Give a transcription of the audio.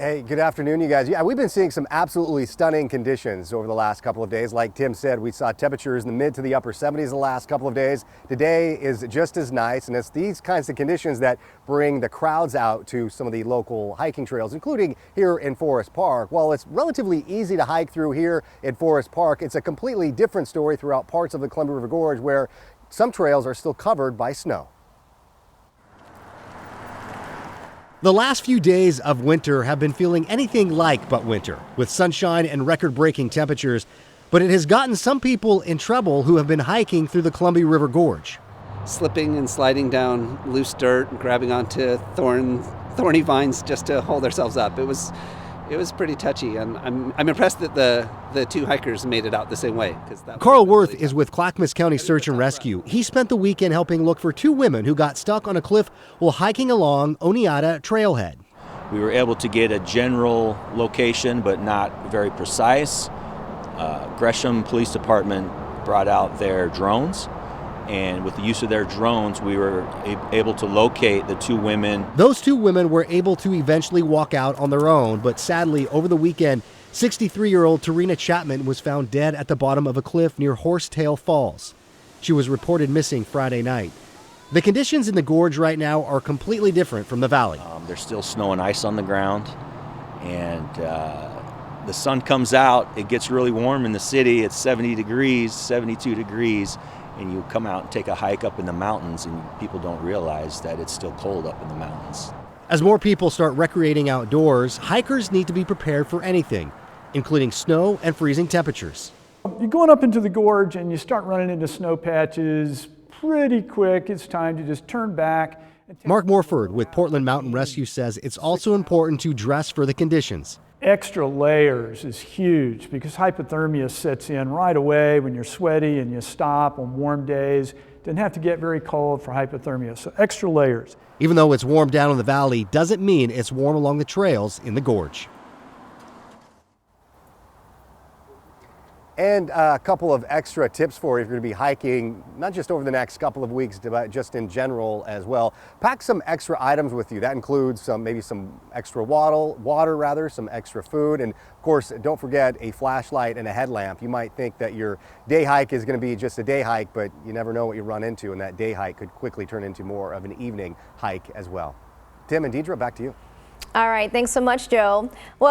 Hey, good afternoon, you guys. Yeah, we've been seeing some absolutely stunning conditions over the last couple of days. Like Tim said, we saw temperatures in the mid to the upper 70s the last couple of days. Today is just as nice, and it's these kinds of conditions that bring the crowds out to some of the local hiking trails, including here in Forest Park. While it's relatively easy to hike through here in Forest Park, it's a completely different story throughout parts of the Columbia River Gorge where some trails are still covered by snow. The last few days of winter have been feeling anything like but winter, with sunshine and record-breaking temperatures, but it has gotten some people in trouble who have been hiking through the Columbia River Gorge. Slipping and sliding down loose dirt and grabbing onto thorny vines just to hold ourselves up. It was pretty touchy, and I'm impressed that the two hikers made it out the same way. Carl Worth is with Clackamas County Search and Rescue. He spent the weekend helping look for two women who got stuck on a cliff while hiking along Oneata Trailhead. We were able to get a general location, but not very precise. Gresham Police Department brought out their drones, and with the use of their drones, we were able to locate the two women. Those two women were able to eventually walk out on their own, but sadly, over the weekend, 63-year-old Tarina Chapman was found dead at the bottom of a cliff near Horsetail Falls. She was reported missing Friday night. The conditions in the gorge right now are completely different from the valley. There's still snow and ice on the ground, and the sun comes out. It gets really warm in the city. It's 70 degrees, 72 degrees. And you come out and take a hike up in the mountains, and people don't realize that it's still cold up in the mountains. As more people start recreating outdoors, hikers need to be prepared for anything, including snow and freezing temperatures. You're going up into the gorge and you start running into snow patches pretty quick. It's time to just turn back. Mark Morford with Portland Mountain Rescue says it's also important to dress for the conditions. Extra layers is huge because hypothermia sets in right away when you're sweaty and you stop on warm days. Doesn't have to get very cold for hypothermia, so extra layers. Even though it's warm down in the valley, doesn't mean it's warm along the trails in the gorge. And a couple of extra tips for you if you're going to be hiking, not just over the next couple of weeks, but just in general as well. Pack some extra items with you. That includes maybe some extra water, some extra food, and of course, don't forget a flashlight and a headlamp. You might think that your day hike is going to be just a day hike, but you never know what you run into, and that day hike could quickly turn into more of an evening hike as well. Tim and Deidre, back to you. All right, thanks so much, Joe. Well,